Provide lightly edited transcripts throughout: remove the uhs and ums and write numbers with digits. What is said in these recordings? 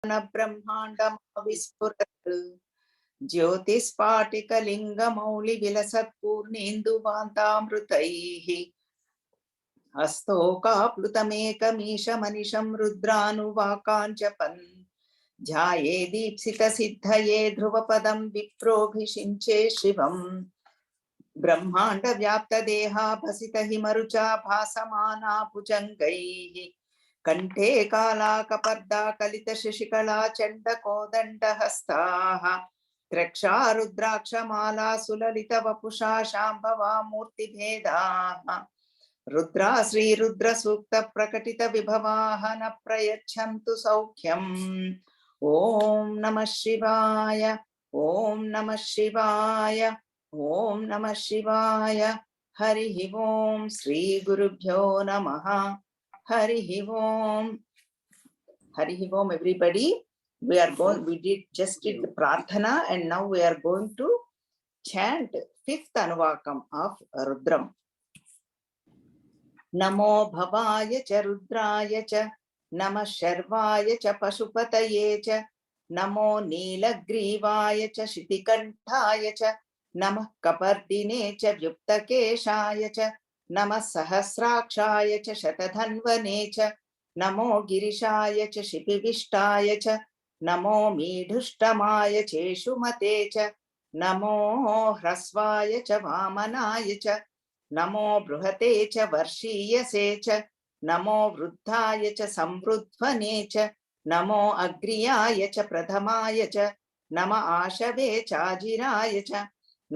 ब्रह्माण्डमाविस्फुरत् ज्योतिस्फाटिकलिङ्गमौलिविलसत्पूर्णेन्दुकान्तामृतैः हस्तोकाप्लुतमेकमीशमनिशं रुद्रानुवाकाञ्जपन् ध्याये दीप्सितसिद्धये ध्रुवपदं विप्रोऽभिषिञ्चे शिवम् ब्रह्माण्डव्याप्तदेहाभसितहिमरुचा भासमाना भुजङ्गैः कण्ठे कालाकपर्दा कलितशशिकला चण्डकोदण्डहस्ताः त्रक्षा रुद्राक्षमाला सुललितवपुषा शाम्भवा मूर्तिभेदाः रुद्रा श्रीरुद्रसूक्तप्रकटितविभवाः न प्रयच्छन्तु सौख्यम् ॐ नमः शिवाय ॐ नमः शिवाय ॐ नमः शिवाय हरिः ॐ श्रीगुरुभ्यो नमः हरिः ॐ everybody. We just did the prarthana and now we are going to chant fifth anuvakam of Rudram. Namo bhavaya cha rudraya cha namah sharvaya cha pashupataye cha namo neelagrivaya cha shitikanthaya cha namah kapardine cha vyuktakeshaya cha namah sahasrakshaya cha shatadhanvane cha नमो गिरिशाय च शिपिविष्टाय च नमो मीढुष्टमाय चेषुमते च नमो ह्रस्वाय च वामनाय च नमो बृहते च वर्षीयसे च नमो वृद्धाय च संवृध्वने च नमो अग्र्याय च प्रथमाय च नम आशवे चाजिराय च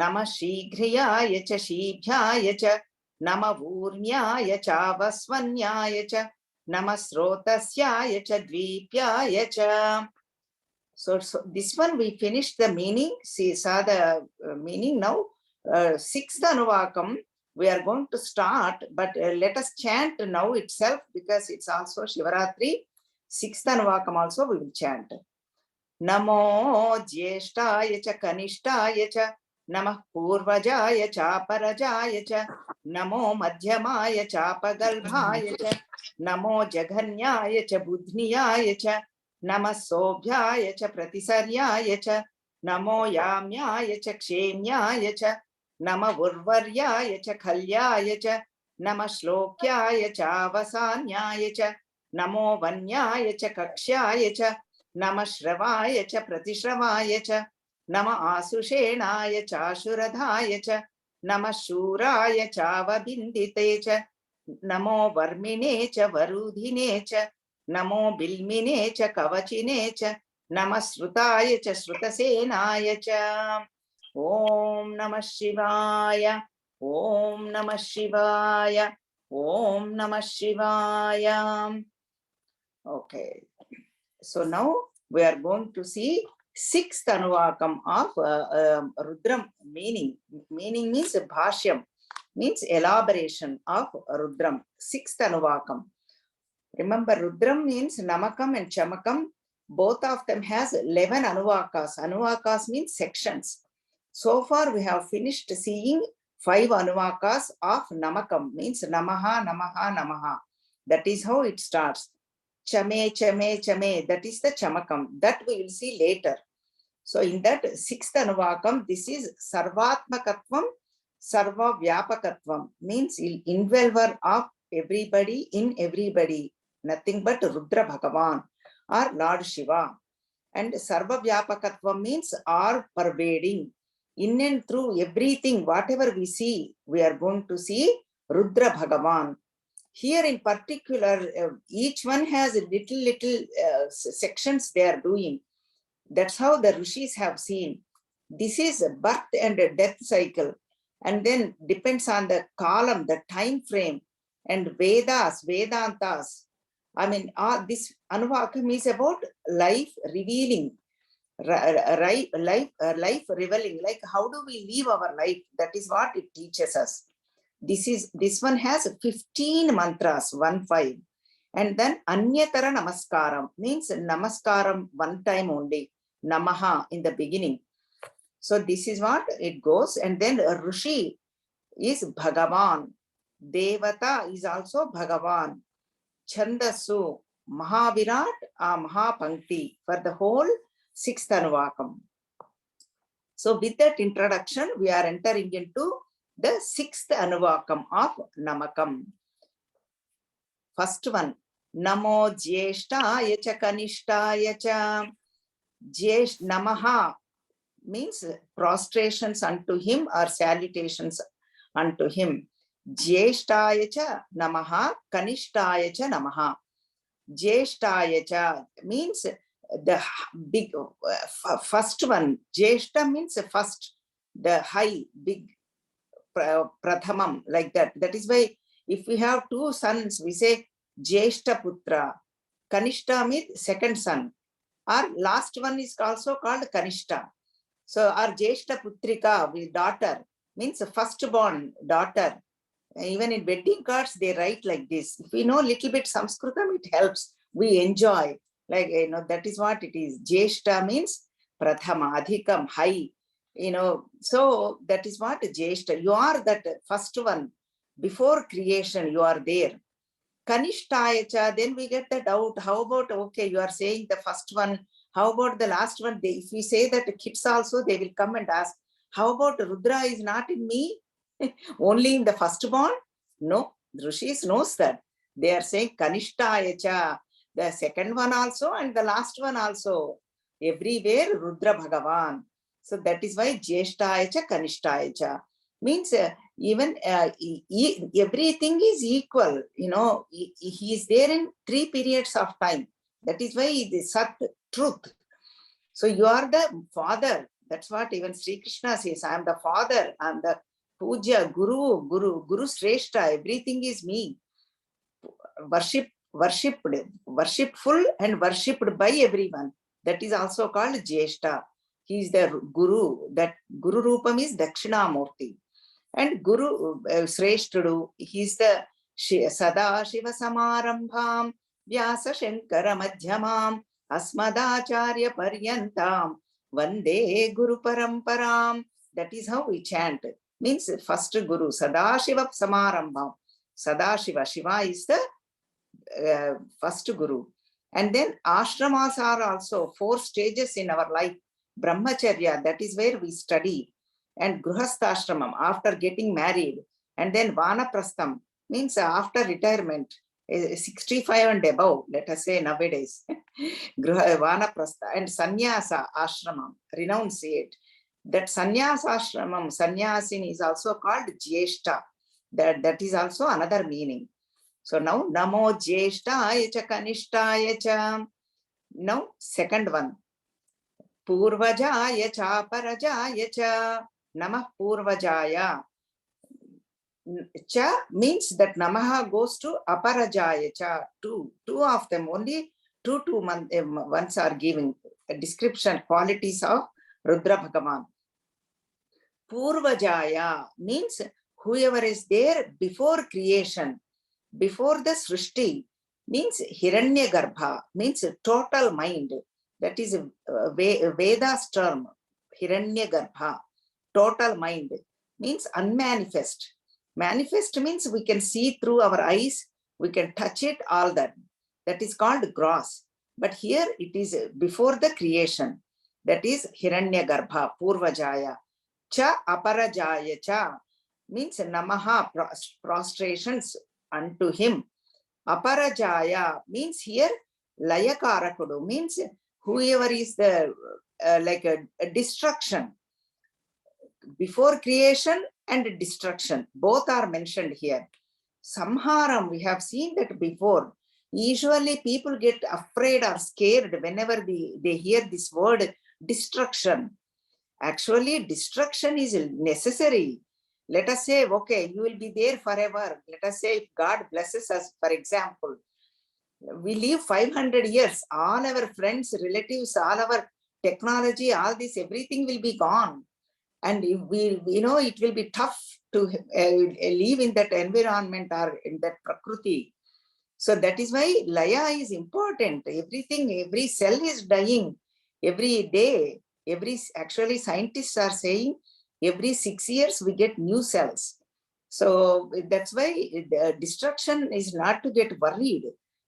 नमः शीघ्रियाय च शीभ्याय च नम ऊर्ण्याय चावस्वन्याय च Nama Srotasya cha Dvipya cha. So this one we finished the meaning. See, saw the meaning now. Sixth Anuvakam we are going to start, but let us chant now itself because it's also Shivaratri. Sixth Anuvakam also we will chant. Namo Jyeshtaya cha Kanishtaya cha Namah Purvajaya cha Parajaya cha Namo Madhyamaya cha Pagalbhaya cha Namo Jaghanyaya cha Budhniyaya cha Namah Sobhyaya cha Pratisaryaya cha Namo Yamyaya cha Kshemyaya cha Namah Urvaryaya cha Khalyaya cha Namah Shlokyaya cha Vasanyaya cha Namo Vanyaya cha Kakshyaya cha Namah Shravaya cha Pratishravaya cha Namah Asushenaya cha Ashuradhaya cha Namah Shuraya cha Vabindite cha Namo Varmine cha Varudhine cha Namo Bilmine cha Kavachine cha Namah Srutaya cha Srutasenaya cha Om Namah Shivaya Om Namah Shivaya Om Namah Shivaya. Okay. So now we are going to see sixth Anuvakam of Rudram meaning. Meaning means Bhashyam, means elaboration of Rudram. Sixth Anuvakam. Remember, Rudram means Namakam and Chamakam. Both of them has 11 Anuvakas. Anuvakas means sections. So far we have finished seeing 5 Anuvakas of Namakam, means Namaha, Namaha, Namaha. That is how it starts. Chame, chame, chame, that is the chamakam. That we will see later. So in that sixth Anuvakam, this is Sarvatmakatvam, Sarva Vyapakatvam, means involver of everybody in everybody, nothing but Rudra Bhagavan or Lord Shiva. And Sarva Vyapakatvam means all pervading, in and through everything, whatever we see, we are going to see Rudra Bhagavan. Here in particular, each one has little sections they are doing. That's how the rishis have seen. This is a birth and a death cycle. And then depends on the column, the time frame, and Vedas, Vedantas. I mean, this Anuvakam is about life revealing, life revealing, like how do we live our life? That is what it teaches us. This one has 15 mantras, 1-5. And then Anyatara Namaskaram, means Namaskaram one time only. Namaha in the beginning. So this is what it goes. And then Rishi is Bhagavan. Devata is also Bhagavan. Chandasu, Mahavirat or Mahapankti for the whole 6th Anuvakam. So with that introduction, we are entering into the 6th Anuvakam of Namakam. First one, Namo Jyeshtaya cha Kanishtaya cha. Namaha means prostrations unto him or salutations unto him. Jyeshtaya cha Namaha, Kanishtaya cha Namaha. Jyeshtaya cha means the big first one. Jyeshta means first, the high, big, prathamam, like that. That is why if we have two sons, we say Jyeshta Putra. Kanishta means second son. Our last one is also called Kanishta. So our Jyeshta Putrika, daughter, means firstborn daughter. Even in wedding cards, they write like this. If we know a little bit Sanskritam, it helps. We enjoy. Like, that is what it is. Jyeshta means Prathama, Adhikam, high. So that is what Jyeshta. You are that first one. Before creation, you are there. Kanishtaya, then we get the doubt. How about, okay, you are saying the first one. How about the last one? If we say that the kids also, they will come and ask, how about Rudra is not in me? Only in the firstborn? No, Rishis knows that. They are saying Kanishtaya, the second one also and the last one also. Everywhere Rudra Bhagavan. So that is why Jyeshtaya, Kanishtaya. Means even everything is equal. He is there in 3 periods of time. That is why it is Sat, truth. So you are the father. That's what even Sri Krishna says. I am the father. I am the Puja, Guru Shrestha. Everything is me. Worshipful and worshipped by everyone. That is also called Jyeshta. He is the Guru. That Guru Rupam is Dakshinamurti. And Guru Shreshtudu, he is the Sada Shiva Samarambham, Vyasa Shankara Madhyamam, Asmadacharya Paryantam, Vande Guru Paramparam. That is how we chant. Means first Guru, Sada Shiva Samarambham. Sada Shiva, Shiva is the first Guru. And then ashramas are also 4 stages in our life. Brahmacharya, that is where we study. And Gruhasthashramam, after getting married. And then Vanaprastham, means after retirement, 65 and above, let us say nowadays. Vanaprastha and Sannyasa Ashramam, renunciate. That Sannyasa Ashramam, Sannyasin is also called Jyeshta. That is also another meaning. So now, Namo Jyeshtaya cha Kanishtaya cha. Now, second one. Purvajaya cha Parajaya cha. Namah Purvajaya. Cha means that Namaha goes to Aparajaya cha. Two of them, only two ones are giving a description, qualities of Rudra Bhagavan. Purvajaya means whoever is there before creation, before the Srishti, means Hiranyagarbha, means total mind. That is Veda's term, Hiranyagarbha, total mind, means unmanifest. Manifest means we can see through our eyes, we can touch it, all that. That is called gross. But here it is before the creation. That is Hiranyagarbha, Purvajaya. Cha Aparajaya cha means Namaha, prostrations unto him. Aparajaya means here Layakarakudu, means whoever is the like a destruction. Before creation and destruction, both are mentioned here. Samharam, we have seen that before. Usually people get afraid or scared whenever they hear this word destruction. Actually, destruction is necessary. Let us say, okay, you will be there forever. Let us say if God blesses us, for example, we live 500 years, all our friends, relatives, all our technology, all this, everything will be gone. And it will be tough to live in that environment or in that prakriti. So that is why Laya is important. Everything, every cell is dying every day. Actually, scientists are saying every 6 years we get new cells. So that's why the destruction is not to get worried.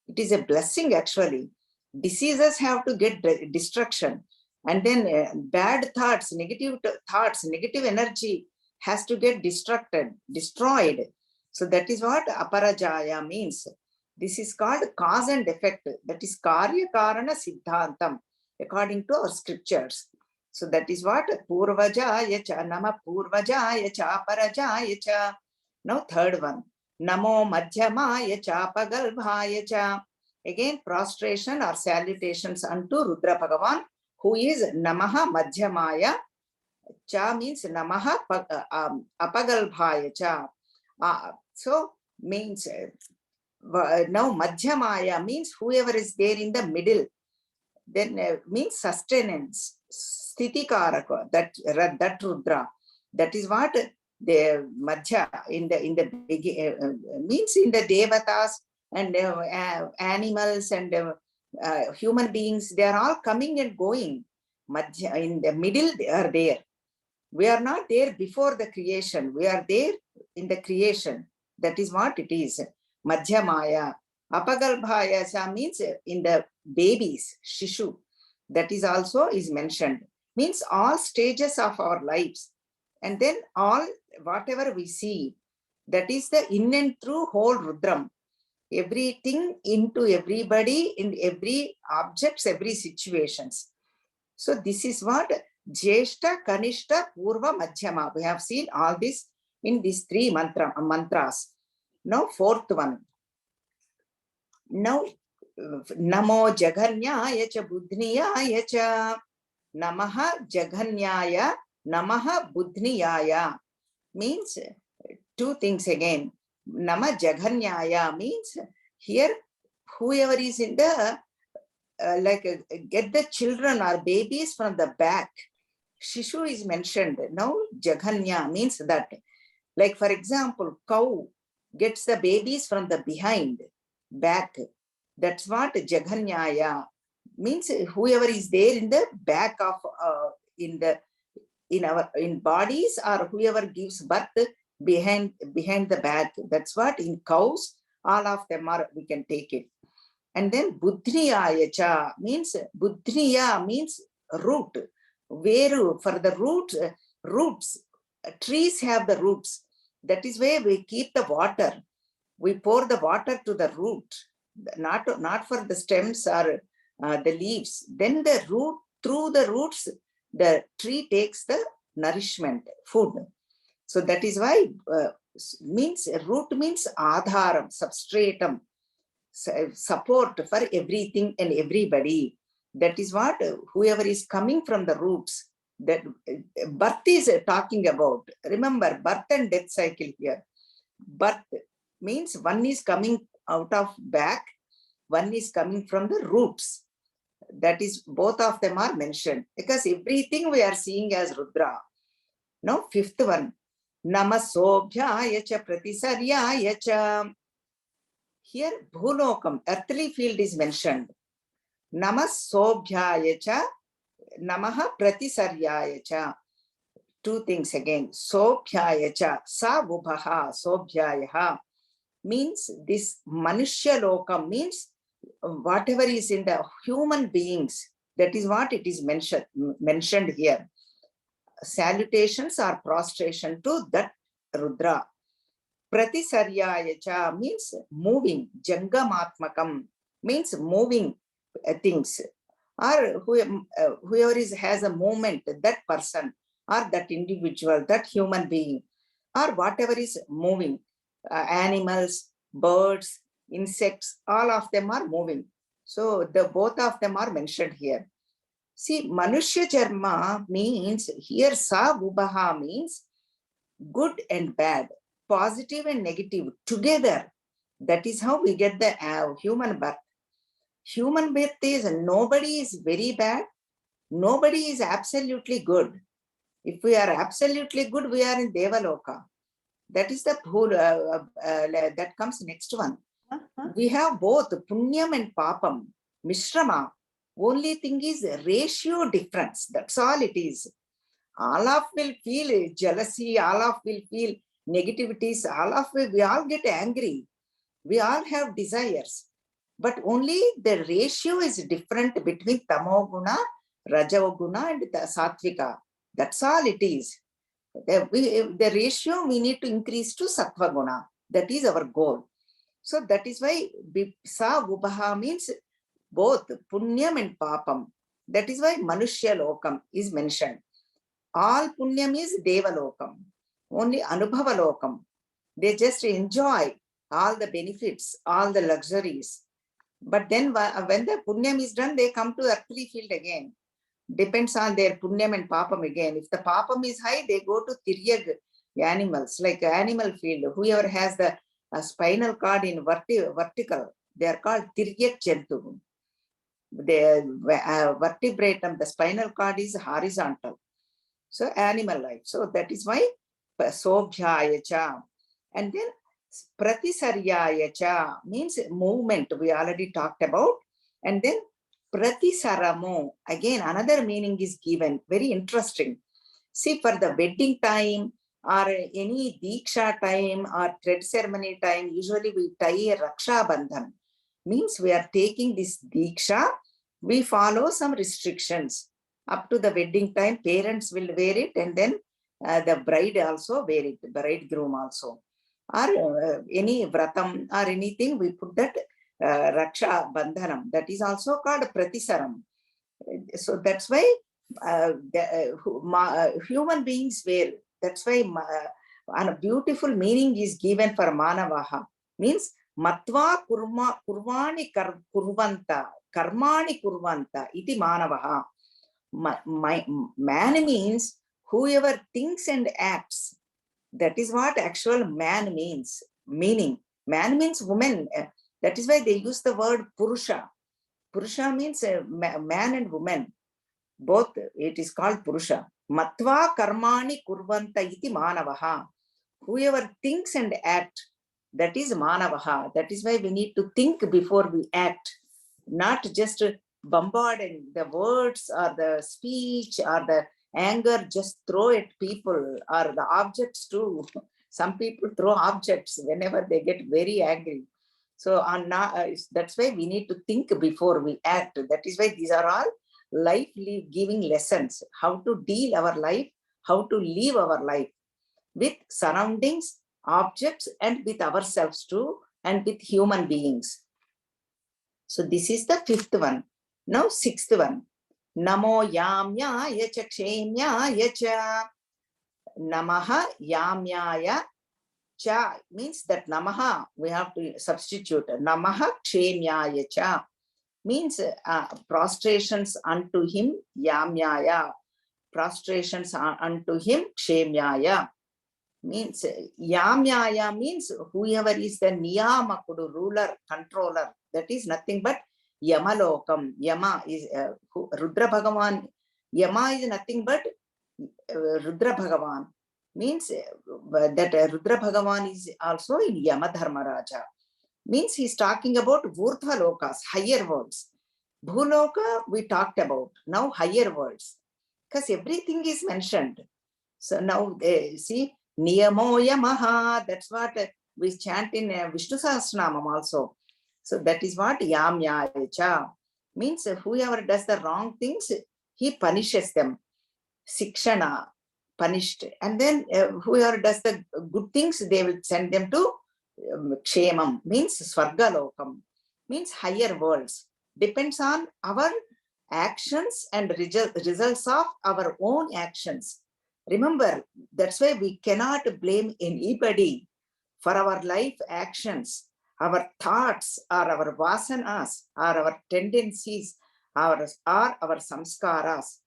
It is a blessing actually. Diseases have to get destruction. And then bad thoughts, thoughts, negative energy has to get destroyed. So that is what aparajaya means. This is called cause and effect. That is karya karana siddhantam, according to our scriptures. So that is what purvajaya cha, nama purvajaya cha aparajaya cha. Now third one, namo madhyamaya cha pagalbhaya cha. Again prostration or salutations unto Rudra Bhagavan, who is namaha madhyamaya. Cha means namaha apagalbhaya cha. So means now madhyamaya means whoever is there in the middle. Then means sustenance, sthitikaraka, that Rudra. That is what the madhya in the means in the devatas and animals and human beings. They are all coming and going. Madhya, in the middle they are there. We are not there before the creation. We are there in the creation. That is what it is. Madhyamaya. Apagalbhaya means in the babies, Shishu. That is also is mentioned. Means all stages of our lives. And then all, whatever we see, that is the in and through whole Rudram. Everything into everybody, in every objects, every situations. So this is what Jeshta, Kanishta, Purva, Madhyama. We have seen all this in these three mantras. Now fourth one. Now Namo Jaganyaya cha Budhniyaya cha. Namaha Jaganyaya, Namaha Budhniyaya. Means two things again. Nama Jaganyaya means here whoever is in the get the children or babies from the back. Shishu is mentioned. Now Jaganya means that, like for example, cow gets the babies from the behind, back. That's what Jaganyaya means. Whoever is there in the back of in bodies, or whoever gives birth behind the back. That's what in cows, all of them are, we can take it. And then Budhniyaya cha means, Budhniya means root. Veru, for the roots. Trees have the roots. That is where we keep the water. We pour the water to the root, not for the stems or the leaves. Then the root, through the roots, the tree takes the nourishment, food. So that is why means root means adharam, substratum, support for everything and everybody. That is what whoever is coming from the roots, that birth is talking about. Remember, birth and death cycle here. Birth means one is coming out of back, one is coming from the roots. That is, both of them are mentioned because everything we are seeing as Rudra. Now fifth one, Namasobhyaya cha Pratisaryaya cha. Here Bhulokam, earthly field is mentioned. Namasobhyaya cha, Namaha Pratisaryaya cha. Two things again. Sobhyaya cha, Sa Vubhaha, Sobhyayaha. Means this Manushya Lokam means whatever is in the human beings. That is what it is mentioned here. Salutations or prostration to that Rudra. Pratisaryaya cha means moving. Jangamatmakam means moving things. Or whoever has a movement, that person or that individual, that human being, or whatever is moving. Animals, birds, insects, all of them are moving. So the both of them are mentioned here. See, Manushya Jarma means here Sa Vubhaha means good and bad, positive and negative together. That is how we get the human birth. Human birth is nobody is very bad, nobody is absolutely good. If we are absolutely good, we are in Devaloka. That is the that comes next one. We have both Punyam and Papam, Mishrama. Only thing is ratio difference. That's all it is. All of will feel jealousy, all of will feel negativities, all of we all get angry. We all have desires. but only the ratio is different between tamoguna, rajoguna, and the sattvika. That's all it is. The ratio we need to increase to sattva guna. That is our goal. So that is why Vipsa Upaha means both punyam and papam. That is why Manushya Lokam is mentioned. All punyam is Deva Lokam. Only Anubhava Lokam. They just enjoy all the benefits, all the luxuries. But then when the punyam is done, they come to earthly field again. Depends on their punyam and papam again. If the papam is high, they go to tiryag animals, like animal field. Whoever has the spinal cord in vertical, they are called tiryag jantu. The vertebratum, the spinal cord is horizontal. So animal life. So that is why sobhyayacha. And then pratisaryayacha means movement. We already talked about. And then pratisaramo, again another meaning is given. Very interesting. See, for the wedding time or any diksha time or thread ceremony time, usually we tie a raksha bandhan. Means we are taking this diksha, we follow some restrictions. Up to the wedding time, parents will wear it, and then the bride also wear it, bridegroom also. Or any vratam or anything, we put that raksha bandhanam. That is also called pratisaram. So that's why human beings wear. That's why a beautiful meaning is given for manavaha. Means matva kurvani kurvanta, karmani kurvanta iti manavaha. Man means whoever thinks and acts. That is what actual man means. Meaning, man means woman. That is why they use the word purusha. Purusha means man and woman. Both, it is called purusha. Matva karmani kurvanta iti manavaha. Whoever thinks and act, that is manavaha. That is why we need to think before we act, not just bombarding the words or the speech or the anger, just throw at people or the objects too. Some people throw objects whenever they get very angry. So that's why we need to think before we act. That is why these are all life giving lessons, how to deal our life, how to live our life with surroundings, objects, and with ourselves too, and with human beings. So this is the fifth one. Now sixth one. Namo yamyaya cha kshemyaya cha. Namaha yamyaya cha means that namaha, we have to substitute. Namaha kshemyaya cha means prostrations unto him, yamyaya. Prostrations unto him, kshemyaya. Means yamyaya means whoever is the niyamakudu, ruler, controller. That is nothing but yamalokam. Yama is Rudra Bhagavan. Yama is nothing but Rudra Bhagavan. Means that Rudra Bhagavan is also in Yama Dharmaraja. Means he's talking about Vurdhva Lokas, higher worlds. Bhuloka we talked about. Now higher worlds. Because everything is mentioned. So now see, Niyamo Yamaha, that's what we chant in Vishnu Sahasranamam also. So that is what Yamyacha means. Whoever does the wrong things, he punishes them. Sikshana, punished. And then whoever does the good things, they will send them to Kshemam, means Swargalokam, means higher worlds. Depends on our actions and results of our own actions. Remember, that's why we cannot blame anybody for our life actions, our thoughts, or our vasanas, or our tendencies, or our samskaras.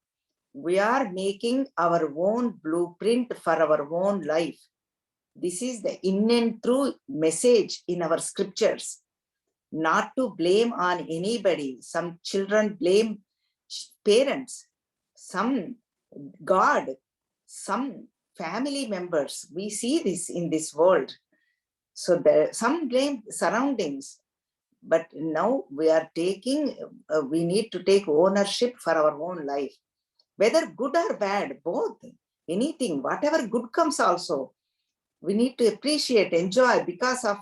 We are making our own blueprint for our own life. This is the in and through message in our scriptures. Not to blame on anybody. Some children blame parents, some God, some family members. We see this in this world. So some blame surroundings, but now we are taking, we need to take ownership for our own life. Whether good or bad, both, anything, whatever good comes also, we need to appreciate, enjoy because of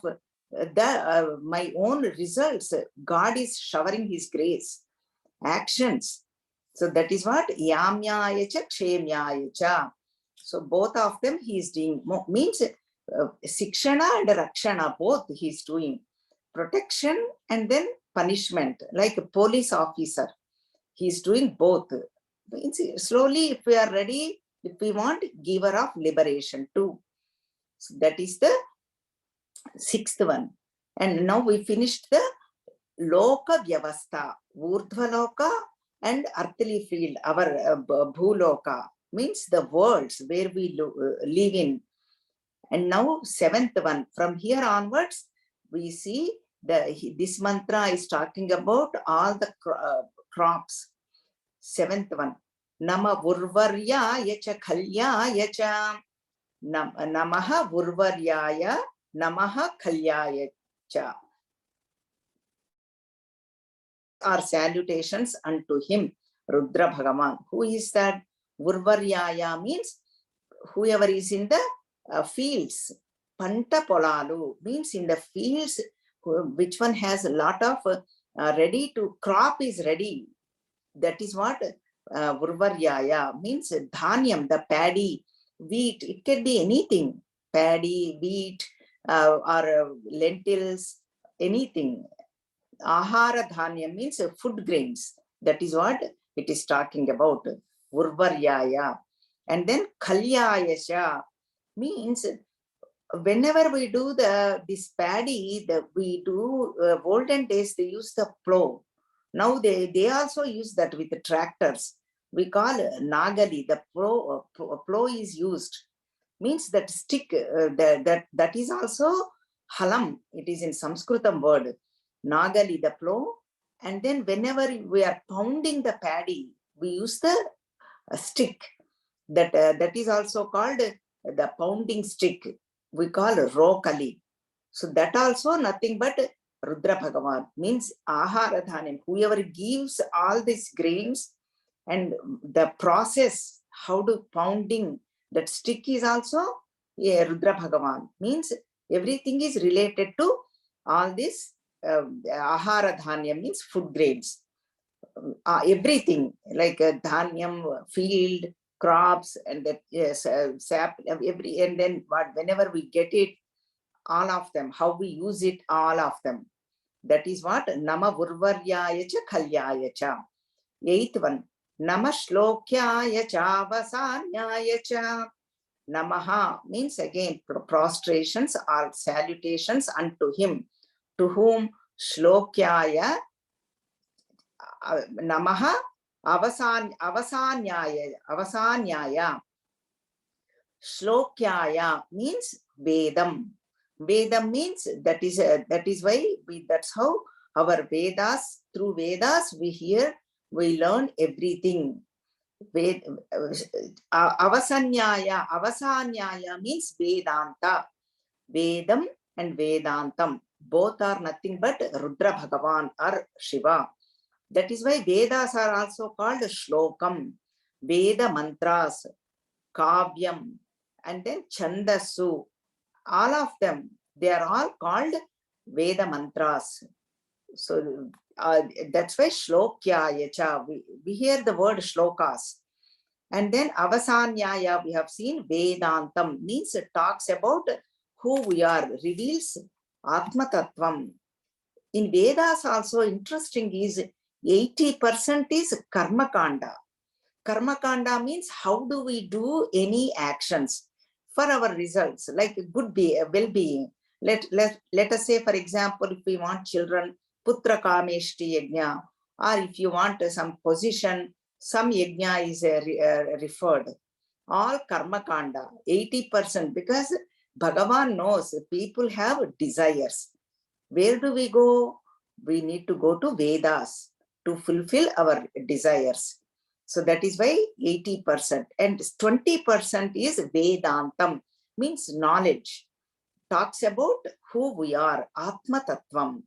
my own results, God is showering his grace, actions. So that is what yamyaya cha kshemyaya cha. So both of them he is doing, means sikshana and rakshana, both he is doing. Protection and then punishment, like a police officer. He is doing both. Means slowly, if we are ready, if we want, giver of liberation too. So that is the sixth one. And now we finished the Loka Vyavastha, Urdhva Loka and Arthali field, our Bhuloka, means the worlds where we live in. And now seventh one, from here onwards, we see this mantra is talking about all the crops. Seventh one, Nama Vurvaryaya cha Khalyaya cha, Namaha Vurvaryaya, Namaha Khalyaya cha. Our salutations unto him, Rudra Bhagavan. Who is that? Vurvaryaya means whoever is in the fields. Panta Polalu means in the fields, which one has a lot of ready to, crop is ready. That is what Vurvaryaya means. Dhanyam, the paddy, wheat, it can be anything. Paddy, wheat, or lentils, anything. Ahara dhanya means food grains. That is what it is talking about. Vurvaryaya. And then Kalyayasha means whenever we do this paddy, we do olden days, they use the plow. Now they also use that with the tractors. We call Nagali, the plow is used. Means that stick, that is also halam. It is in Sanskritam word. Nagali, the plow. And then whenever we are pounding the paddy, we use the stick. That is also called the pounding stick. We call Rokali. So that also nothing but Rudra Bhagavan, means Ahara Dhanyam. Whoever gives all these grains and the process, how to pounding, that stick is also Rudra Bhagavan. Means everything is related to all this Ahara Dhanyam, means food grains. Everything like dhanyam, field, crops, and that sap, every, and then whenever we get it, all of them, how we use it, all of them. That is what Nama Vurvaryaya cha Khalyaya cha. Eighth one, Nama Shlokyaya cha Vasanyaya cha. Namaha means again prostrations or salutations unto him, to whom Shlokyaya, Namaha Avasanyaya. Shlokyaya means Vedam. Vedam means that is why that's how our Vedas, through Vedas we learn everything. Avasanyaya means Vedanta. Vedam and Vedantam, both are nothing but Rudra Bhagavan or Shiva. That is why Vedas are also called Shlokam, Veda mantras, Kavyam, and then Chandasu. All of them, they are all called Veda mantras. So that's why Shlokyaya cha. We hear the word shlokas. And then Avasanyaya, we have seen Vedantam, means it talks about who we are, reveals Atma Tattvam. In Vedas also interesting is 80% is Karma Kanda. Karma Kanda means how do we do any actions for our results, like good well-being. Let us say, for example, if we want children, Putra Kameshti Yajna, or if you want some position, some Yajna is referred. All Karma Kanda, 80%, because Bhagavan knows people have desires. Where do we go? We need to go to Vedas to fulfill our desires. So that is why 80%. And 20% is Vedantam, means knowledge. Talks about who we are, Atma Tattvam.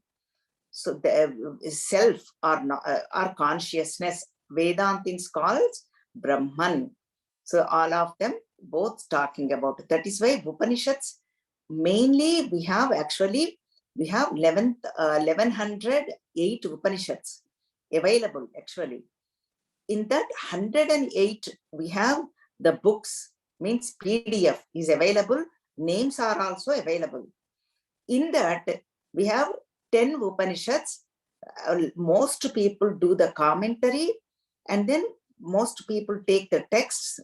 So the self or consciousness, Vedanta is called Brahman. So all of them both talking about it. That is why Upanishads, mainly we have actually We have 1108 Upanishads available actually. In that 108, we have the books, means PDF is available, names are also available. In that, we have 10 Upanishads. Most people do the commentary, and then most people take the texts,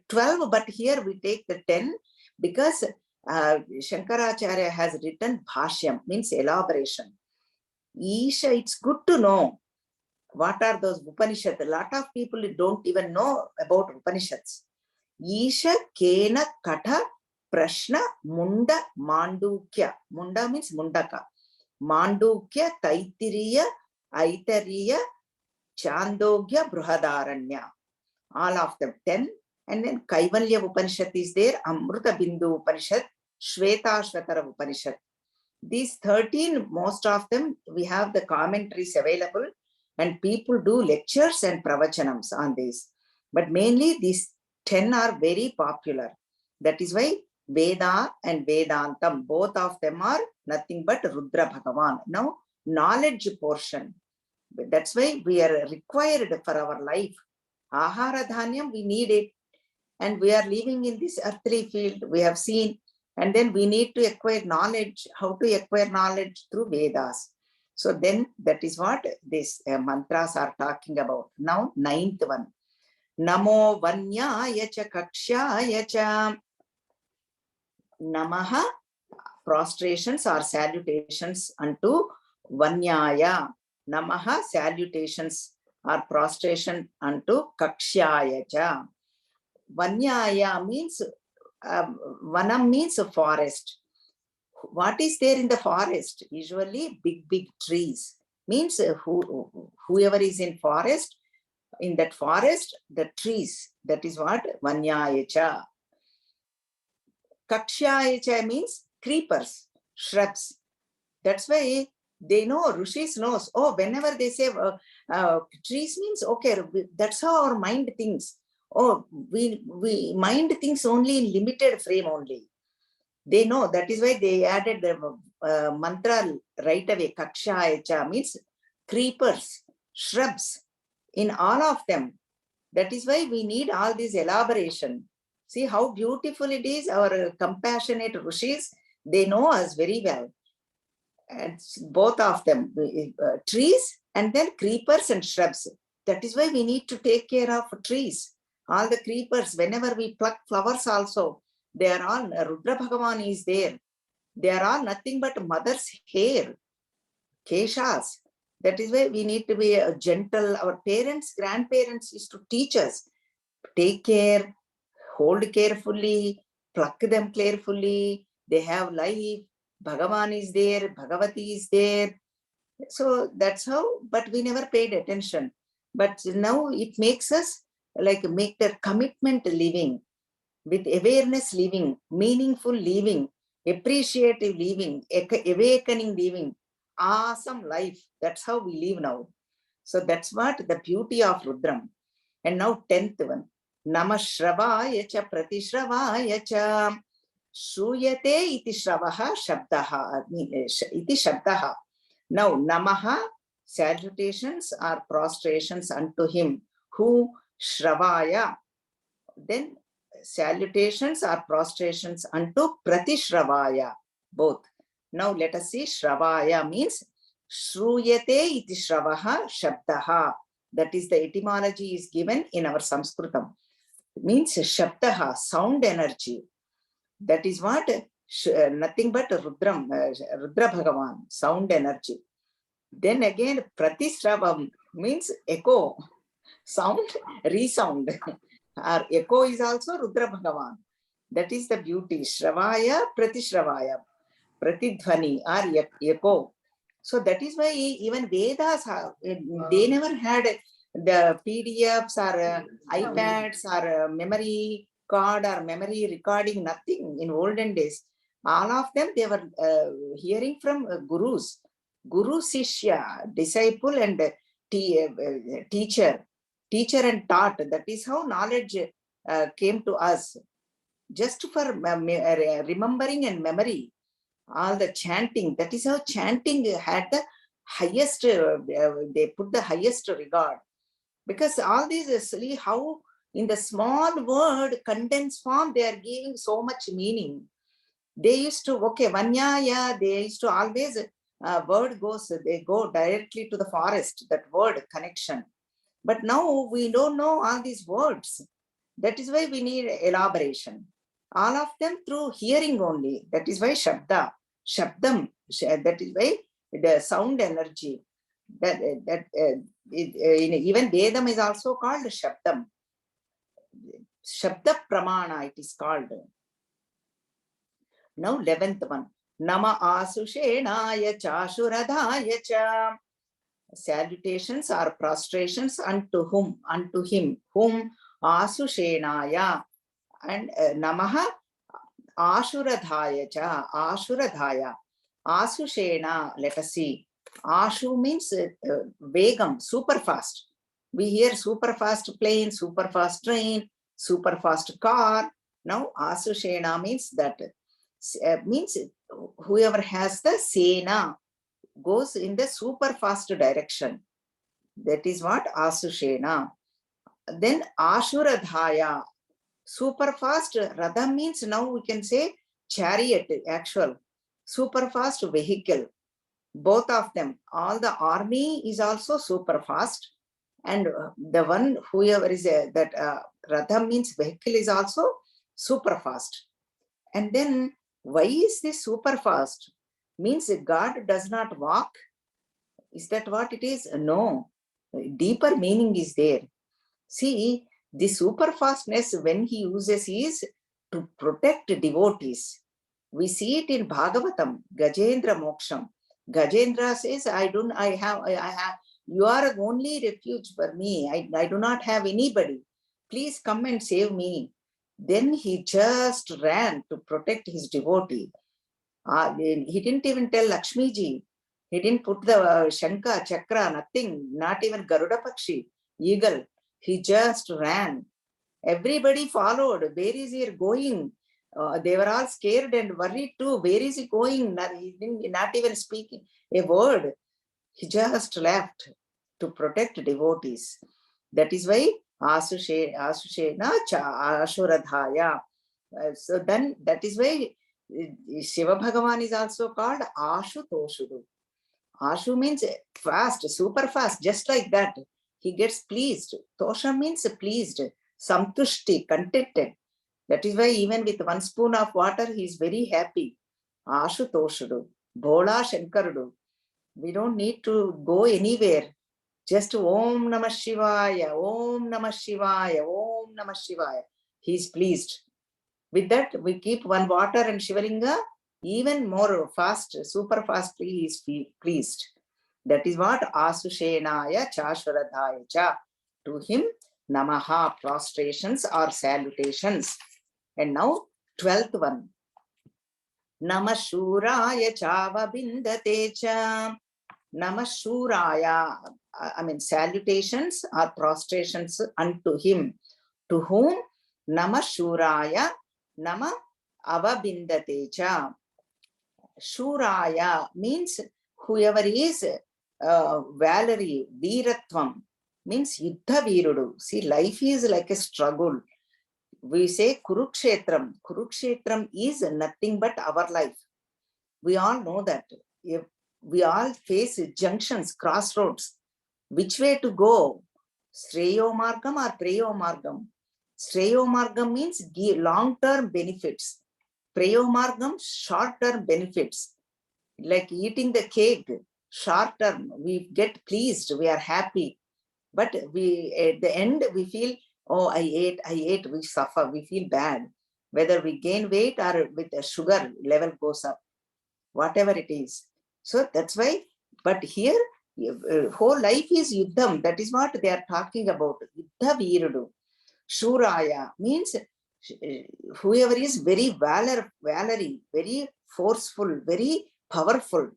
12, but here we take the 10 because Shankaracharya has written Bhashyam, means elaboration. Isha, it's good to know what are those Upanishads. A lot of people don't even know about Upanishads. Isha Kena Katha Prashna Munda Mandukya. Munda means Mundaka. Mandukya, Taitiriya, Aitariya, Chandogya, Bruhadaranya. All of them 10. And then Kaivalya Upanishad is there, Amruta Bindu Upanishad, Shvetashvatara Upanishad. These 13, most of them, we have the commentaries available, and people do lectures and pravachanams on this. But mainly these 10 are very popular. That is why Veda and Vedantam, both of them are nothing but Rudra Bhagavan. Now, knowledge portion. That's why we are required for our life. Ahara Dhanyam, we need it. And we are living in this earthly field, we have seen. And then we need to acquire knowledge. How to acquire knowledge? Through Vedas. So then that is what these mantras are talking about. Now, 9th one. Namo Vanyaya cha Kakshaya cha. Namaha, prostrations or salutations unto Vanyaya. Namaha, salutations or prostration unto Kakshaya cha. Vanyaya means, Vanam means a forest. What is there in the forest? Usually big trees. Means whoever is in forest, in that forest, the trees. That is what Vanyaya cha. Kakshaya cha means creepers, shrubs. That's why they know, Rishis knows. Oh, whenever they say trees means, okay, that's how our mind thinks. Oh, we mind things only in limited frame only. They know. That is why they added the mantra right away. Kakshaya cha means creepers, shrubs, in all of them. That is why we need all this elaboration. See how beautiful it is. Our compassionate Rishis, they know us very well. And both of them, trees and then creepers and shrubs. That is why we need to take care of trees. All the creepers, whenever we pluck flowers also, they are all, Rudra Bhagavan is there. They are all nothing but mother's hair, keshas. That is why we need to be gentle. Our parents, grandparents used to teach us, take care, hold carefully, pluck them carefully. They have life. Bhagavan is there, Bhagavati is there. So that's how, but we never paid attention. But now it makes us like make that commitment living, with awareness living, meaningful living, appreciative living, awakening living, awesome life. That's how we live now. So that's what the beauty of Rudram. And now 10th one. Namah Shravaya cha Pratishravaya cha. Shruyate iti Shravaha Shabdaha. Iti Shabdaha. Now Namaha, salutations or prostrations unto him who Shravaya. Then salutations or prostrations unto Pratishravaya. Both. Now let us see. Shravaya means Shruyate iti Shravaha Shabdaha. That is the etymology is given in our Sanskritam. It means Shabdaha, sound energy. That is what nothing but Rudram, Rudra Bhagavan, sound energy. Then again, Pratisravam means echo, sound, resound. Our echo is also Rudra Bhagavan. That is the beauty. Shravaya, Pratishravaya, Pratidhvani or echo. So that is why even Vedas, they never had the PDFs or iPads or memory card or memory recording, nothing in olden days. All of them, they were hearing from gurus, guru sishya, disciple and teacher and taught. That is how knowledge came to us, just for remembering and memory. all the chanting. That is how chanting had the highest, they put the highest regard. Because all these is really how in the small word condensed form, they are giving so much meaning. They used to, okay, Vanyaya, they used to always, word goes, they go directly to the forest, that word connection. But now we don't know all these words. That is why we need elaboration. All of them through hearing only. That is why Shabda, Shabdam, that is why the sound energy. Even Vedam is also called Shabdam. Shabda Pramana, it is called. Now, 11th one. Nama Asushenaya Chashuradhaya Cha. Salutations or prostrations unto whom? Unto him. Whom? Asushenaya. And Namaha Ashuradhaya Cha. Ashuradhaya. Asushena, let us see. Ashu means Vegam, super fast. We hear super fast plane, super fast train, super fast car. Now Asushena means that. Means whoever has the Sena goes in the super fast direction. That is what Asushena. Then Ashuradhaya, super fast. Radha means now we can say chariot, actual. Super fast vehicle. Both of them. All the army is also super fast. And the one, whoever is that Radha means vehicle is also super fast. And then why is this super fast? Means God does not walk. Is that what it is? No. Deeper meaning is there. See, the super fastness when he uses is to protect devotees. We see it in Bhagavatam, Gajendra Moksham. Gajendra says, I have, you are the only refuge for me. I do not have anybody. Please come and save me. Then he just ran to protect his devotee. He didn't even tell Lakshmi ji. He didn't put the Shanka, Chakra, nothing, not even Garuda Pakshi, eagle. He just ran. Everybody followed. Where is he going? They were all scared and worried too. Where is he going? He didn't, not even speaking a word. He just left to protect devotees. That is why Asushena Ashuradhaya. So then that is why Shiva Bhagavan is also called Ashu Toshudu. Ashu means fast, super fast, just like that. He gets pleased. Tosha means pleased, samtushti, contented. That is why even with 1 spoon of water, he is very happy. Ashu Toshudu, Bhola Shankarudu. We don't need to go anywhere. Just Om Namah Shivaya, Om Namah Shivaya, Om Namah Shivaya. He is pleased. With that, we keep 1 water and Shivalinga, even more fast, super fastly he is pleased. That is what Asushenaya Chashvaradhaya Cha. To him, Namaha, prostrations or salutations. And now, 12th one. Namashuraya Chava Bindate Cha. Namashuraya, salutations or prostrations unto him. To whom? Namashuraya, Nama Avabindate Cha. Shuraya means whoever is Valerie, Veeratvam, means Yuddha Veerudu. See, life is like a struggle. We say Kurukshetram. Kurukshetram is nothing but our life. We all know that. We all face junctions, crossroads. Which way to go? Shreyo Margam or Preyo Margam? Shreyo Margam means long-term benefits. Preyo Margam, short-term benefits. Like eating the cake, short-term, we get pleased, we are happy. But we, at the end, we feel, oh, I ate, we suffer, we feel bad. Whether we gain weight or with the sugar level goes up, whatever it is. So that's why, but here, whole life is yuddham. That is what they are talking about. Yuddha Veerudu. Shuraya means whoever is very valory, very forceful, very powerful.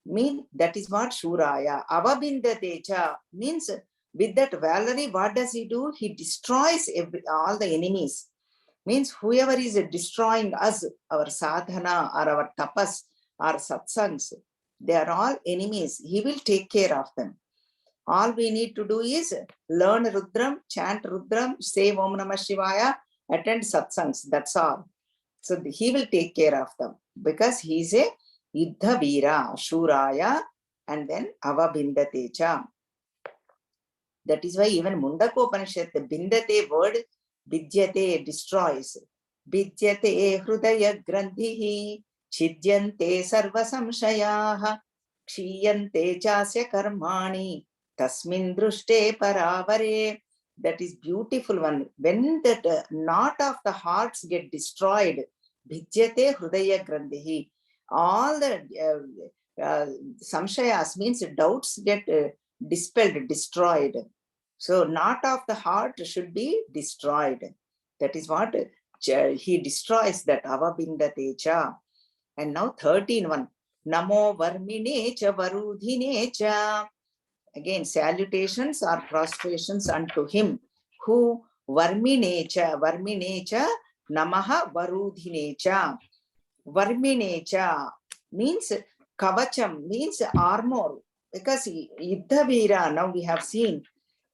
Mean that is what Shuraya. Avabindatecha means with that valory, what does he do? He destroys all the enemies. Means whoever is destroying us, our sadhana or our tapas, or satsangs, they are all enemies. He will take care of them. All we need to do is learn Rudram, chant Rudram, say Om Namah Shivaya, attend satsangs. That's all. So he will take care of them because he is a Yuddha Veera, Shuraya, and then Avabindatecha. That is why even Mundakopanishad, the Bindate word, Vidyate destroys. Vidyate Hrudaya Grandhihi, Chidyante Sarva Samshayaha, Kshiyante Chasya Karmani, Tasmin Drushte Paravare. That is beautiful one. When that knot of the hearts get destroyed, Vidyate Hrudaya Grandhihi, all the samshayas means doubts get dispelled, destroyed. So knot of the heart should be destroyed. That is what he destroys, that avabindatecha. And now 13 one. Namo varminecha varudhinecha. Again, salutations or prostrations unto him. Who varminecha, varminecha, namaha varudhinecha. Varminecha means kavacham, means armor. Because Yuddha Veera, now we have seen,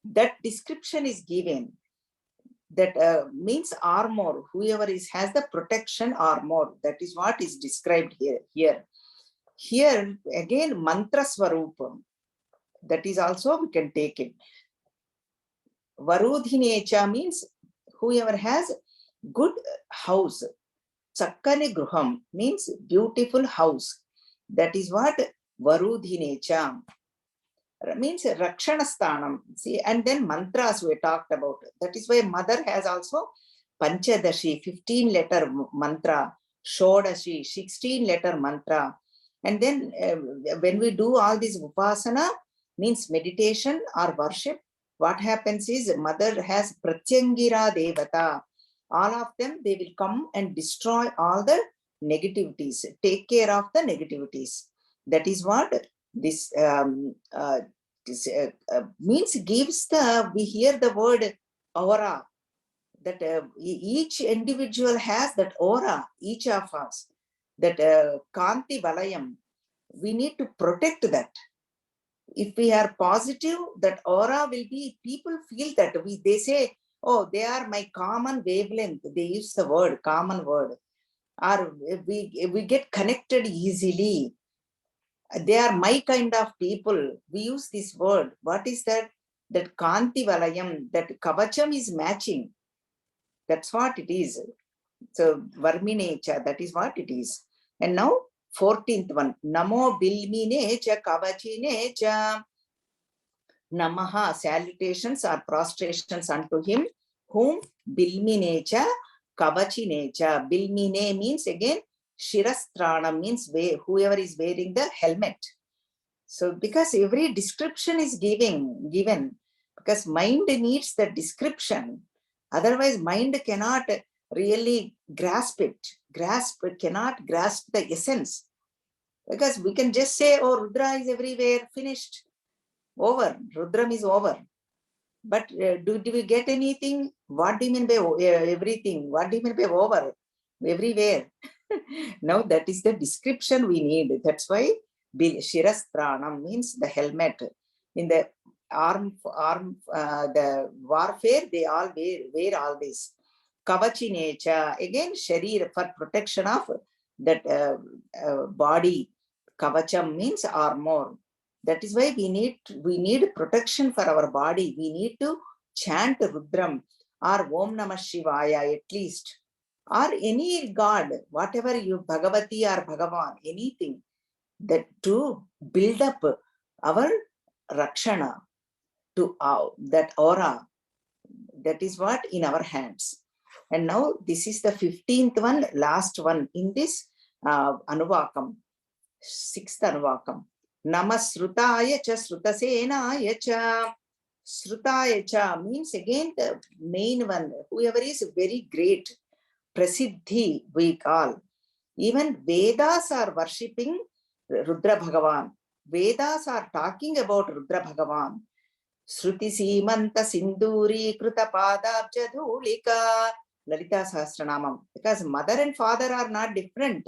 that description is given. That means armor. Whoever has the protection armor. That is what is described here. Here again, mantra swarupam. That is also we can take it. Varudhinecha means whoever has good house. Chakkani gruham means beautiful house. That is what Varudhinecha means. Rakshanasthanam. See, and then mantras we talked about. That is why mother has also Panchadashi, 15-letter mantra, Shodashi, 16-letter mantra. And then when we do all this upasana, means meditation or worship, what happens is mother has Pratyangira Devata. All of them, they will come and destroy all the negativities, take care of the negativities. That is what this means. Gives the, we hear the word aura, that each individual has that aura, each of us, that Kanti Valayam, we need to protect that. If we are positive, that aura will be, people feel that they say, oh, they are my common wavelength. They use the word, common word. Or we get connected easily. They are my kind of people. We use this word. What is that? That Kanti Valayam, that Kavacham is matching. That's what it is. So Varminecha, that is what it is. And now 14th one. Namo Bilminecha Kavachinecha. Namaha, salutations or prostrations unto him, whom Bilminecha Kavachinecha. Bilmine means again Shirastranam, means whoever is wearing the helmet. So because every description is given, because mind needs the description. Otherwise, mind cannot really grasp it. Cannot grasp the essence. Because we can just say, oh, Rudra is everywhere, finished. Over. Rudram is over. But do we get anything? What do you mean by everything? What do you mean by over? Everywhere. Now that is the description we need. That's why Shirastranam means the helmet. In the the warfare, they all wear all this. Kavachinecha, again, Sharir, for protection of that body. Kavacham means armor. That is why we need protection for our body. We need to chant Rudram or Om Namah Shivaya at least, or any god, whatever you, Bhagavati or Bhagavan, anything, that to build up our Rakshana, to that aura. That is what in our hands. And now this is the 15th one, last one in this Anuvakam, 6th Anuvakam. Namasrutaya cha Srutasenaya cha. Srutaya cha means again the main one, whoever is very great, Prasiddhi we call. Even Vedas are worshipping Rudra Bhagavan. Vedas are talking about Rudra Bhagavan. Shruti Simanta Sinduri Kruta Padabja Dhulika. Lalita Sahasranamam. Because mother and father are not different.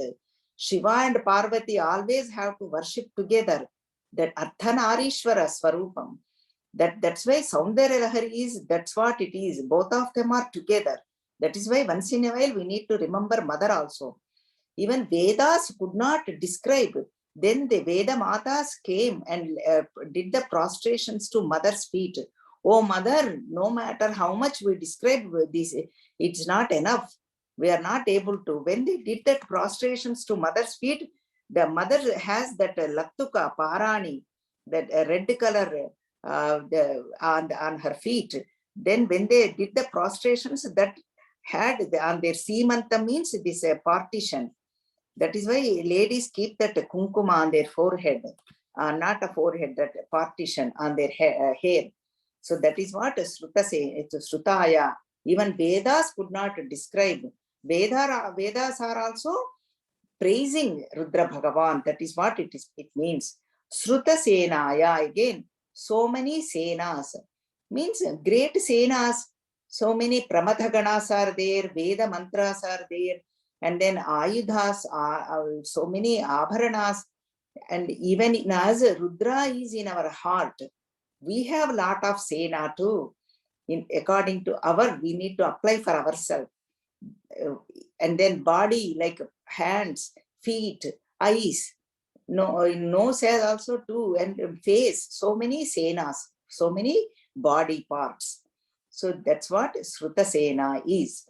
Shiva and Parvati always have to worship together. That Ardhanarishwara Swarupam. That's why Saundarya Lahari is, that's what it is. Both of them are together. That is why once in a while we need to remember mother also. Even Vedas could not describe. Then the Veda Matas came and did the prostrations to mother's feet. Oh mother, no matter how much we describe this, it's not enough. We are not able to. When they did that prostrations to mother's feet, the mother has that Lattuka, Parani, that red color on her feet. Then when they did the prostrations, that had on their Simanta means this partition. That is why ladies keep that kunkuma on their forehead, not a forehead, that partition on their hair. So that is what Sruta say, Srutaya. Even Vedas could not describe. Vedas are also praising Rudra Bhagavan. That is what it means. Sruta Senaya, again, so many senas. Means great senas. So many Pramadhaganas are there, Veda mantras are there, and then Ayudhas are so many Abharanas. And even as Rudra is in our heart, we have a lot of sena too. According to we need to apply for ourselves. And then body, like hands, feet, eyes, nose has also too, and face, so many senas, so many body parts. So that's what Sruta Sena is.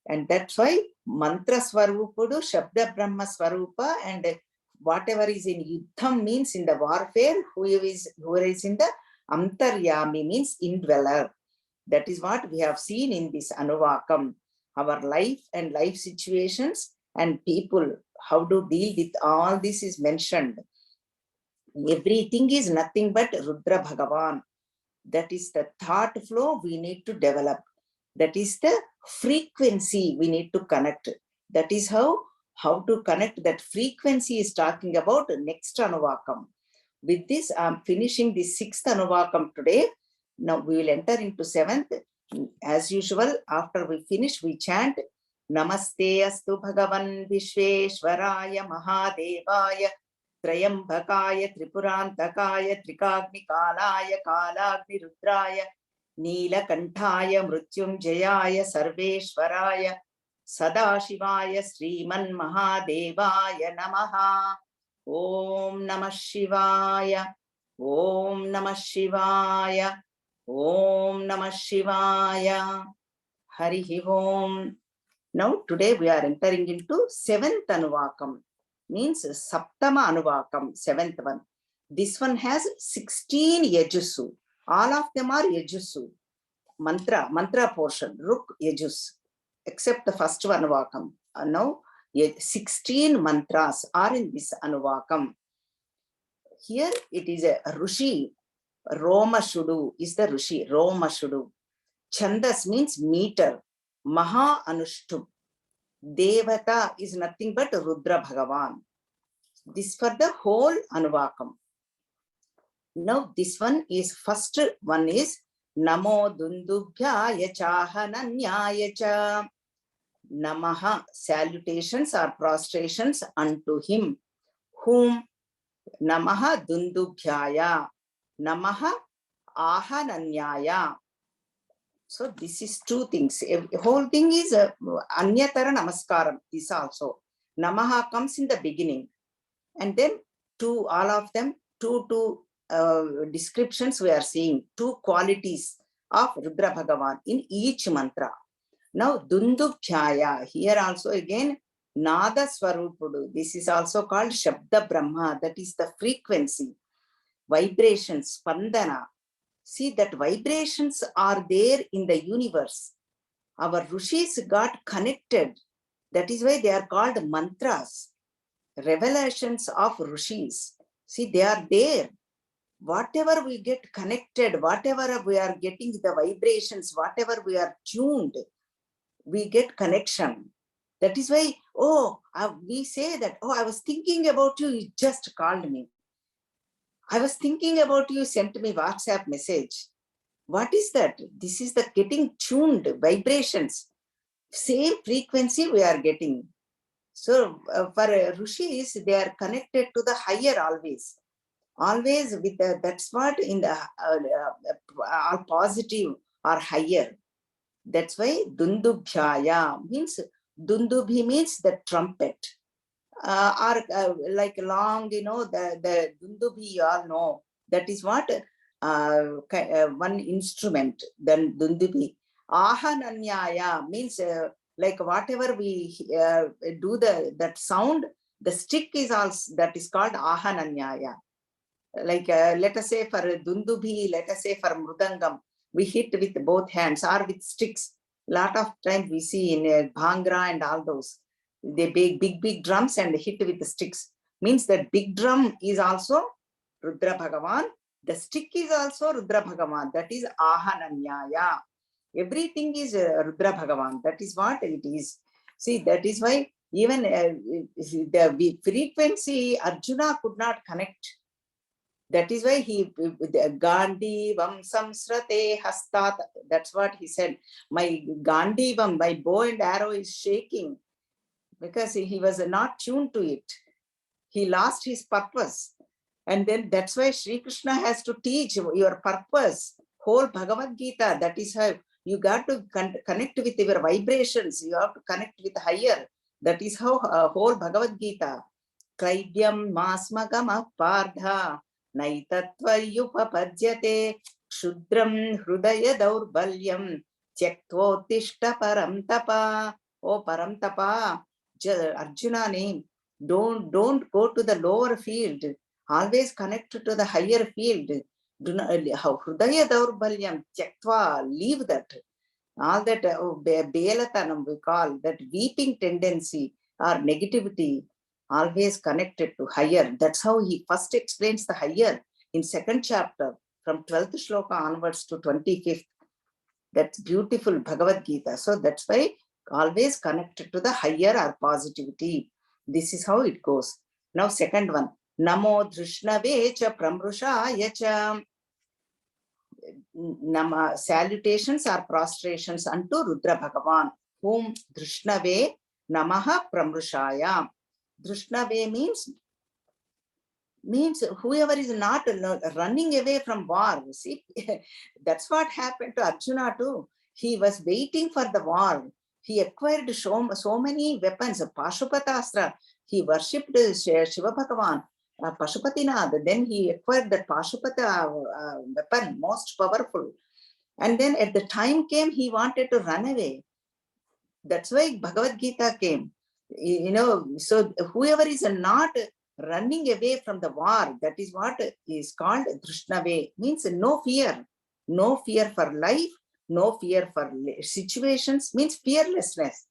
And that's why Mantra Swarupudu, Shabda Brahma Swarupa, and whatever is in Yuddham means in the warfare, who is in the Antaryami means indweller. That is what we have seen in this Anuvakam. Our life and life situations and people, how to deal with all this is mentioned. Everything is nothing but Rudra Bhagavan. That is the thought flow we need to develop. That is the frequency we need to connect. That is how to connect. That frequency is talking about next Anuvakam. With this, I'm finishing the 6th Anuvakam today. Now we will enter into 7th. As usual, after we finish, we chant Namaste Astu Bhagavan Vishveshwaraya Mahadevaya Trayambhakaya Tripurantakaya Trikagnikalaya Kalagni Rudraya Neelakantaya Mrutyunjayaya Sarveshwaraya Sadashivaya Sriman Mahadevaya Namaha. Om Namah Shivaya. Om Namah Shivaya. Om Namah Shivaya. Harihi Om. Now today we are entering into 7th Anuvakam. Means Saptama Anuvakam, 7th one. This one has 16 Yajusu. All of them are Yajusu. Mantra portion, Ruk Yajus. Except the first Anuvakam. Now 16 mantras are in this Anuvakam. Here it is a Rushi. Roma Shudu is the Rushi. Roma Shudu. Chandas means meter. Maha Anushtup. Devata is nothing but Rudra Bhagavan. This for the whole Anuvakam. Now this one is, first one is Namo Dundubhyaya Chahananyaya Cha. Namaha, salutations or prostrations unto him. Whom? Namaha Dundubhyaya. Namaha Ahananyaya. So this is two things. The whole thing is Anyatara Namaskaram. This also. Namaha comes in the beginning. And then all of them, two descriptions we are seeing. Two qualities of Rudra Bhagavan in each mantra. Now Dundubhyaya. Here also again Nada Swarupudu. This is also called Shabda Brahma. That is the frequency. Vibrations, Spandana. See that vibrations are there in the universe. Our Rishis got connected. That is why they are called mantras. Revelations of Rishis. See, they are there. Whatever we get connected, whatever we are getting the vibrations, whatever we are tuned, we get connection. That is why, we say that, I was thinking about you, you just called me. I was thinking about you, sent me WhatsApp message. What is that? This is the getting tuned vibrations. Same frequency we are getting. So for Rishis, they are connected to the higher always. Always with that's what in the are positive or higher. That's why Dundubhyaya means, Dundubhi means the trumpet. Or like long, the Dundubhi, you all know. That is what one instrument, then Dundubhi. Ahananyaya means like whatever we do that sound, the stick is also, that is called Ahananyaya. Like let us say for Dundubhi, let us say for Mrudangam, we hit with both hands or with sticks. Lot of times we see in Bhangra and all those, they big drums and hit with the sticks. Means that big drum is also Rudra Bhagavan. The stick is also Rudra Bhagavan. That is Ahananyaya. Everything is Rudra Bhagavan. That is what it is. See, that is why even the frequency Arjuna could not connect. That is why he, Gandivam samsrate hastat, that's what he said. My Gandivam, my bow and arrow is shaking because he was not tuned to it. He lost his purpose. And then that's why Sri Krishna has to teach your purpose. Whole Bhagavad Gita, that is how you got to connect with your vibrations. You have to connect with higher. That is how whole Bhagavad Gita. Klaidyam masmagama pardha naitatvayupapadyate kshudram hrudaya daurbalyam tyaktotishta param tapa. Oh param tapa, Arjuna name. Don't go to the lower field. Always connect to the higher field. Do not hrudaya daurbalyam tyaktva, leave that. All that belatanam we call, that weeping tendency or negativity, always connected to higher. That's how he first explains the higher in second chapter, from 12th shloka onwards to 25th. That's beautiful Bhagavad Gita. So that's why always connected to the higher or positivity. This is how it goes. Now second one. Namo drishnave cha pramrushaya cha. Salutations or prostrations unto Rudra Bhagavan, whom Drishnave Namaha Pramrushaya. Drishnave means whoever is not running away from war. See, that's what happened to Arjuna too. He was waiting for the war. He acquired so many weapons, Pashupatastra. He worshipped Shiva Bhagavan. Pashupatinath, then he acquired that Pashupata weapon, most powerful. And then at the time came, he wanted to run away. That's why Bhagavad Gita came. So whoever is not running away from the war, that is what is called Drishnave, means no fear. No fear for life, no fear for situations, means fearlessness.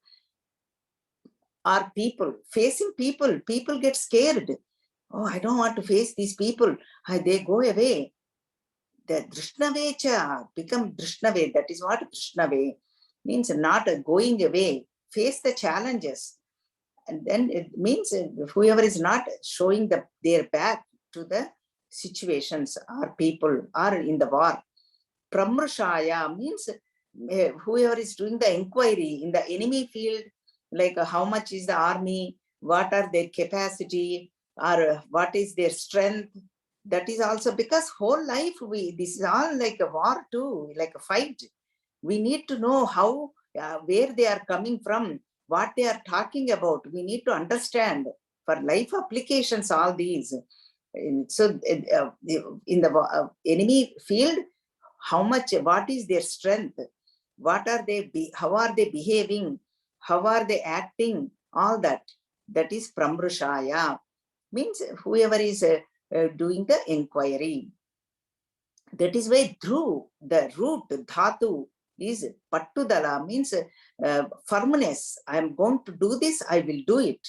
Or people, facing people get scared. Oh, I don't want to face these people. They go away. The Drishnavecha become Drishnave. That is what Drishnave means, not going away. Face the challenges. And then it means whoever is not showing their back to the situations or people or in the war. Pramrushaya means whoever is doing the inquiry in the enemy field, like how much is the army, what are their capacity, or what is their strength. That is also because whole life this is all like a war too, like a fight. We need to know how, where they are coming from, what they are talking about. We need to understand for life applications, all these. So in the enemy field, how much, what is their strength, what are they, how are they behaving, how are they acting, all that. That is Pramrushaya, means whoever is doing the inquiry. That is why Dhru, the root dhatu, is Pattudala, means firmness. I am going to do this, I will do it.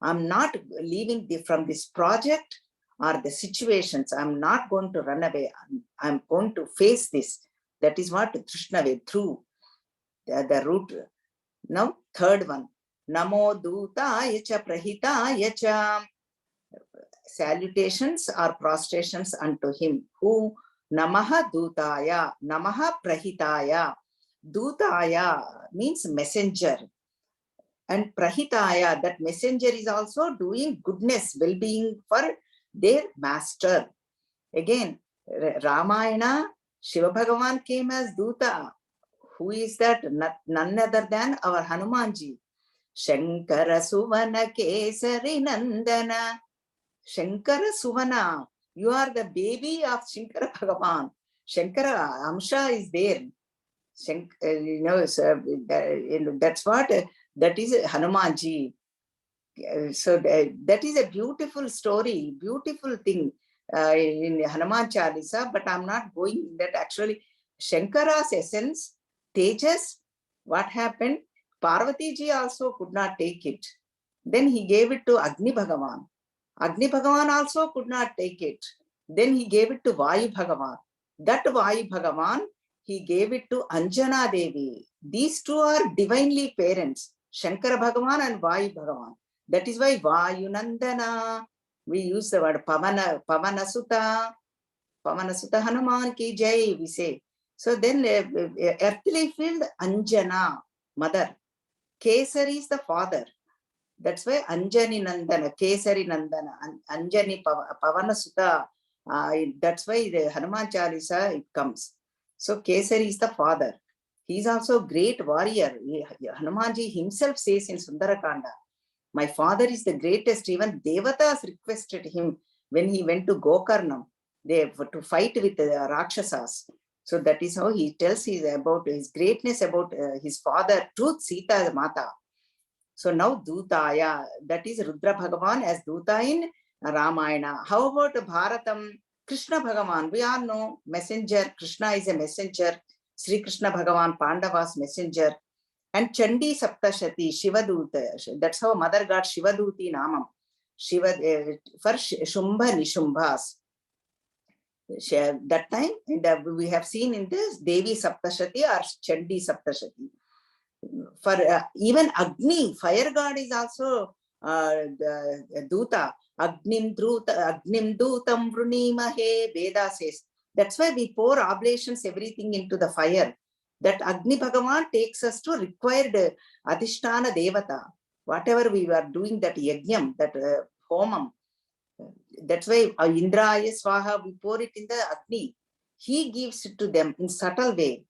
I'm not leaving from this project or the situations. I'm not going to run away. I'm going to face this. That is what Drishnave, through the root. Now, third one. Namo Dutaya cha Prahitaya cha. Salutations or prostrations unto him. Who? Namaha Dutaya. Namaha Prahitaya. Dutaya means messenger. And Prahitaya, that messenger is also doing goodness, well-being for their master. Again, Ramayana, Shiva Bhagavan came as Duta. Who is that? None other than our Hanumanji. Shankara Suvana Kesari Nandana. Shankara Suvana, you are the baby of Shankara Bhagavan. Shankara Amsha is there. You know, so that's what, that is Hanumanji. So that is a beautiful story, beautiful thing in Hanuman Chalisa, but I'm not going in that. Actually, Shankara's essence, Tejas, what happened? Parvati ji also could not take it. Then he gave it to Agni Bhagavan. Agni Bhagavan also could not take it. Then he gave it to Vayu Bhagavan. That Vayu Bhagavan, he gave it to Anjana Devi. These two are divinely parents, Shankara Bhagavan and Vayu Bhagavan. That is why Vayu Nandana, we use the word Pavana Sutta Hanuman ki jai, we say. So then earthly field, Anjana, mother. Kesari is the father. That's why Anjani Nandana, Kesari Nandana, Anjani Pavana Sutta. That's why the Hanuman Chalisa, it comes. So Kesari is the father. He is also a great warrior. Hanumanji himself says in Sundarakanda, my father is the greatest. Even Devatas requested him when he went to Gokarnam to fight with the Rakshasas. So that is how he tells about his greatness, about his father to Sita Mata. So now Dutaya, that is Rudra Bhagavan as Duta in Ramayana. How about Bharatam? Krishna Bhagavan, we all know, messenger. Krishna is a messenger. Sri Krishna Bhagavan, Pandavas messenger. And Chandi Saptashati, Shivaduta. That's how mother got Shivaduti Namam. Shiva for Shumbha Nishumbhas. That time, and we have seen in this Devi Saptashati or Chandi Saptashati. For even Agni, fire god is also Duta. Agnim Dutam Vrunimahe, Veda says. That's why we pour oblations, everything into the fire. That Agni Bhagavan takes us to required Adhishtana Devata. Whatever we were doing, that Yajnam, that Homam. That's why Indraya Swaha, we pour it in the Agni. He gives it to them in subtle way.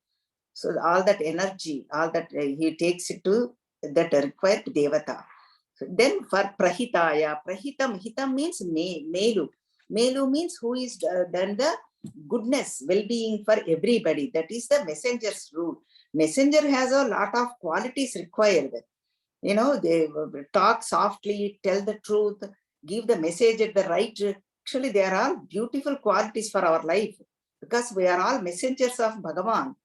So all that energy, all that he takes it to that required Devata. So then for Prahitaya, Hitam means Melu. Melu means who is done the goodness, well-being for everybody. That is the messenger's rule. Messenger has a lot of qualities required. You know, they talk softly, tell the truth, give the message at the right. Actually, they are all beautiful qualities for our life because we are all messengers of Bhagavan.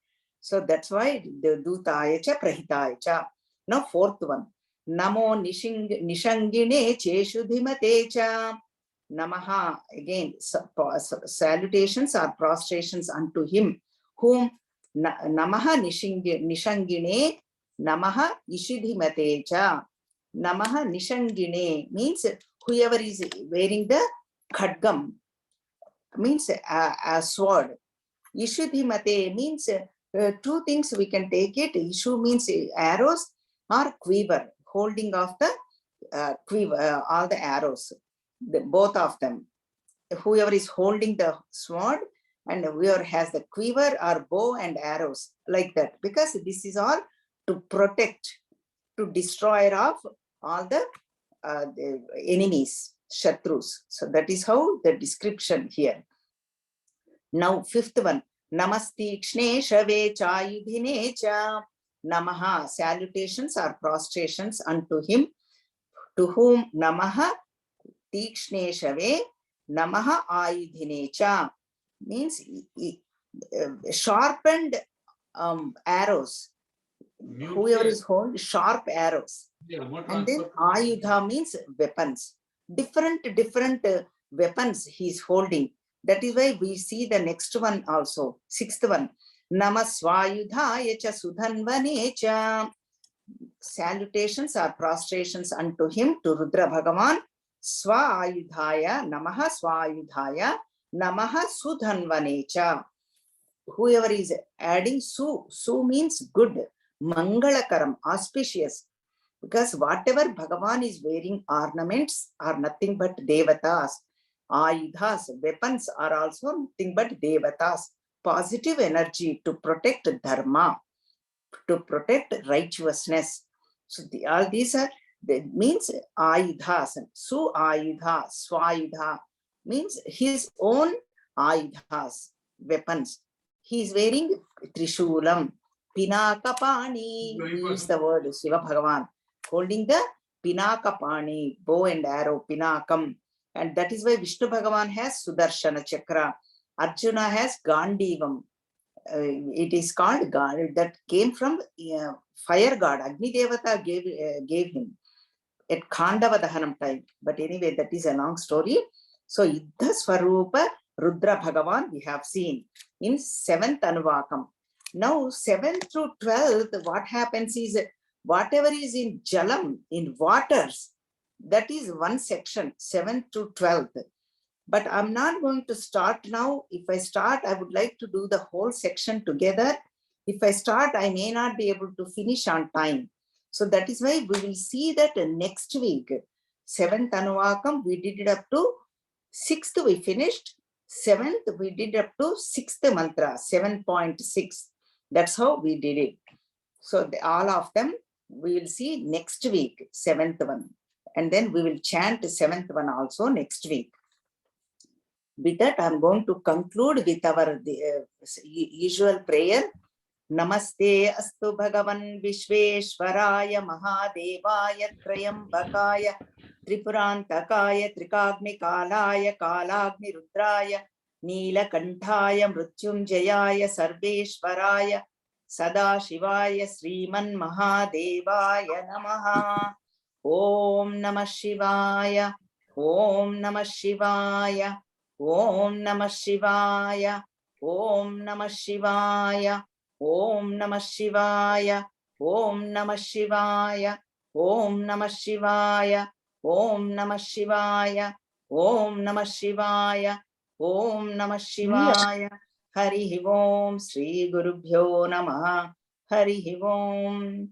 So that's why the Dutaya cha Prahitaya cha. Now fourth one. Namo Nishangine Cheshudhimate cha. Namaha. Again, salutations or prostrations unto him. Whom Namaha Nishangine Namaha Ishidhimate cha. Namaha Nishangine means whoever is wearing the khadgam, means a sword. Ishudhimate means two things we can take it. Ishu means arrows or quiver, holding of the quiver, all the arrows, both of them. Whoever is holding the sword and whoever has the quiver or bow and arrows, like that. Because this is all to protect, to destroy off all the enemies, Shatrus. So that is how the description here. Now fifth one. Namastikshne Shave Chayudhine cha. Namaha, salutations or prostrations unto him, to whom Namaha Tikshne Shave, Namaha Ayudhine cha, means sharpened arrows. Whoever is holding sharp arrows. And then Ayudha means weapons. Different weapons he is holding. That is why we see the next one also. Sixth one. Namasvayudhaya cha sudhanvane cha. Salutations or prostrations unto him, to Rudra Bhagavan. Swayudhaya, Namaha Swayudhaya, Namaha Sudhanvane cha. Whoever is adding Su means good, Mangalakaram, auspicious. because whatever Bhagavan is wearing, ornaments are nothing but devatas. Ayudhas, weapons are also nothing but devatas. Positive energy to protect dharma, to protect righteousness. So all these are, that means ayudhas. Su ayudha, swayudha means his own ayudhas, weapons. He is wearing trishulam. Pinakapani is the word Shiva Bhagavan, holding the Pinakapani, bow and arrow, Pinakam. And that is why Vishnu Bhagavan has Sudarshana Chakra. Arjuna has Gandivam. It is called God, that came from fire god. Agni Devata gave him at Khandava Dahanam time. But anyway, that is a long story. So Iddha Swarupa Rudra Bhagavan we have seen in 7th Anuvakam. Now 7th through 12th, what happens is whatever is in Jalam, in waters, that is one section, 7th to 12th. But I'm not going to start now. If I start, I would like to do the whole section together. If I start, I may not be able to finish on time. So that is why we will see that next week. 7th Anuvakam, we did it up to 6th, we finished. 7th, we did up to 6th mantra, 7.6. That's how we did it. So all of them, we will see next week, 7th one. And then we will chant 7th one also next week. With that, I'm going to conclude with our usual prayer. Namaste astu Bhagavan Vishveshwaraya Mahadevaya Trayambakaya Tripurantakaya Trikagnikalaya Kalagni Rudraya Neelakantaya Mrutyunjayaya Sarveshwaraya Sadashivaya Sriman Mahadevaya Namaha. Om Namah Shivaya. Om Namah Shivaya. Om Namah Shivaya. Om Namah Shivaya. Om Namah Shivaya. Om Namah Shivaya. Om Namah Shivaya. Om Namah Shivaya. Om Namah Shivaya. Om Namah Shivaya. Hari Om Sri Gurubhyo Namaha. Hari Om.